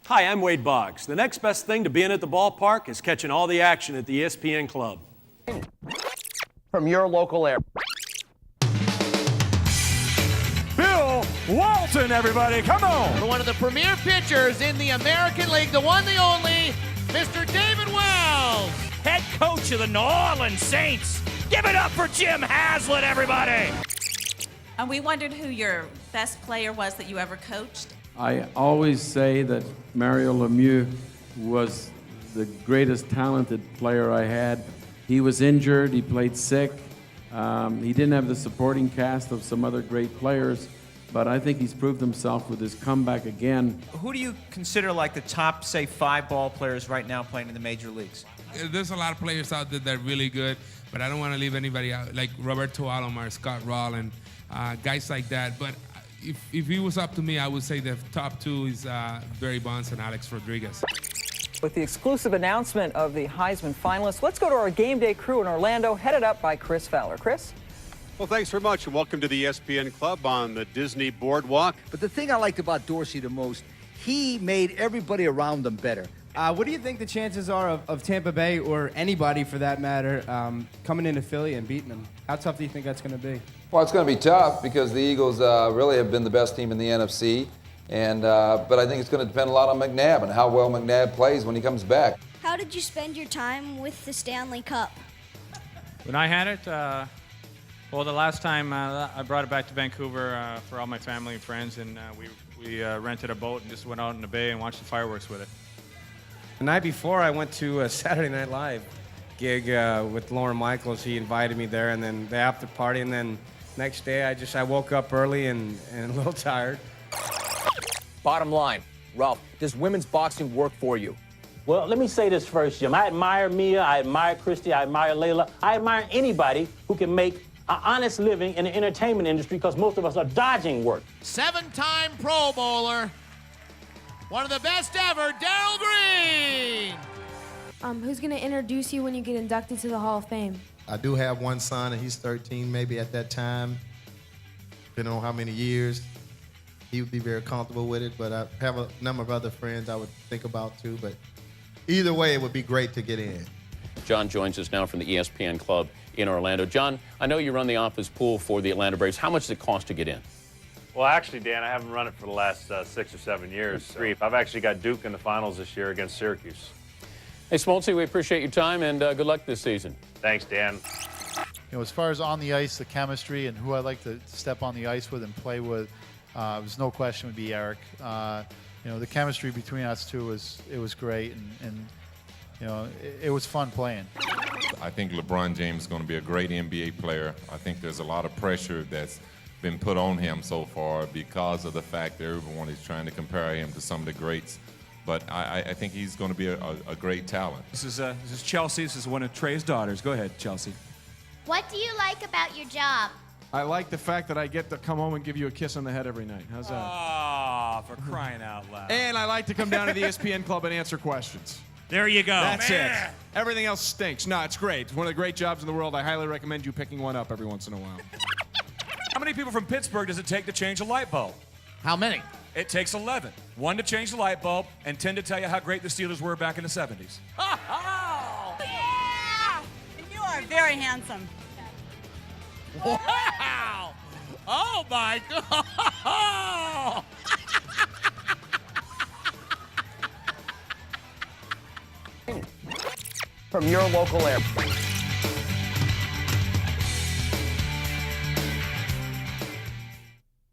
Hi, I'm Wade Boggs. The next best thing to being at the ballpark is catching all the action at the ESPN Club. From your local area. Bill Walton, everybody, come on! One of the premier pitchers in the American League, the one, the only, Mr. David Wells. Head coach of the New Orleans Saints. Give it up for Jim Haslett, everybody! And we wondered who your best player was that you ever coached. I always say that Mario Lemieux was the greatest talented player I had. He was injured, he played sick. He didn't have the supporting cast of some other great players, but I think he's proved himself with his comeback again. Who do you consider like the top, say, 5 ball players right now playing in the major leagues? There's a lot of players out there that are really good, but I don't want to leave anybody out, like Roberto Alomar, Scott Rowland, guys like that. But if it was up to me, I would say the top 2 is Barry Bonds and Alex Rodriguez. With the exclusive announcement of the Heisman finalists, let's go to our game day crew in Orlando, headed up by Chris Fowler. Chris? Well, thanks very much, and welcome to the ESPN Club on the Disney Boardwalk. But the thing I liked about Dorsey the most, he made everybody around him better. What do you think the chances are of Tampa Bay, or anybody for that matter, coming into Philly and beating them? How tough do you think that's going to be? Well, it's going to be tough because the Eagles really have been the best team in the NFC. But I think it's going to depend a lot on McNabb and how well McNabb plays when he comes back. How did you spend your time with the Stanley Cup? When I had it, well, the last time I brought it back to Vancouver for all my family and friends, and we rented a boat and just went out in the bay and watched the fireworks with it. The night before, I went to a Saturday Night Live gig with Lauren Michaels. He invited me there, and then the after party, and then next day I woke up early and a little tired. Bottom line, Ralph, does women's boxing work for you? Well, let me say this first, Jim. I admire Mia, I admire Christy, I admire Layla. I admire anybody who can make an honest living in the entertainment industry, because most of us are dodging work. 7-time Pro Bowler, one of the best ever, Darryl Green. Who's going to introduce you when you get inducted to the Hall of Fame? I do have one son, and he's 13 maybe at that time, depending on how many years. He would be very comfortable with it, but I have a number of other friends I would think about too. But either way, it would be great to get in. John joins us now from the ESPN Club in Orlando. John, I know you run the office pool for the Atlanta Braves. How much does it cost to get in? Well, actually, Dan, I haven't run it for the last 6 or 7 years. So I've actually got Duke in the finals this year against Syracuse. Hey, Smoltzy, we appreciate your time, and good luck this season. Thanks, Dan. You know, as far as on the ice, the chemistry and who I like to step on the ice with and play with, there's no question would be Eric. You know, the chemistry between us two was great, and you know, it was fun playing. I think LeBron James is going to be a great NBA player. I think there's a lot of pressure that's been put on him so far because of the fact that everyone is trying to compare him to some of the greats. But I think he's going to be a great talent. This is Chelsea. This is one of Trey's daughters. Go ahead, Chelsea. What do you like about your job? I like the fact that I get to come home and give you a kiss on the head every night. How's that? Ah, for crying out loud. And I like to come down to the ESPN Club and answer questions. There you go. That's it. Everything else stinks. No, it's great. It's one of the great jobs in the world. I highly recommend you picking one up every once in a while. How many people from Pittsburgh does it take to change a light bulb? How many? It takes 11. 1 to change the light bulb, and 10 to tell you how great the Steelers were back in the 70s. Oh, yeah! You are very handsome. Wow! Oh, my God! From your local airport.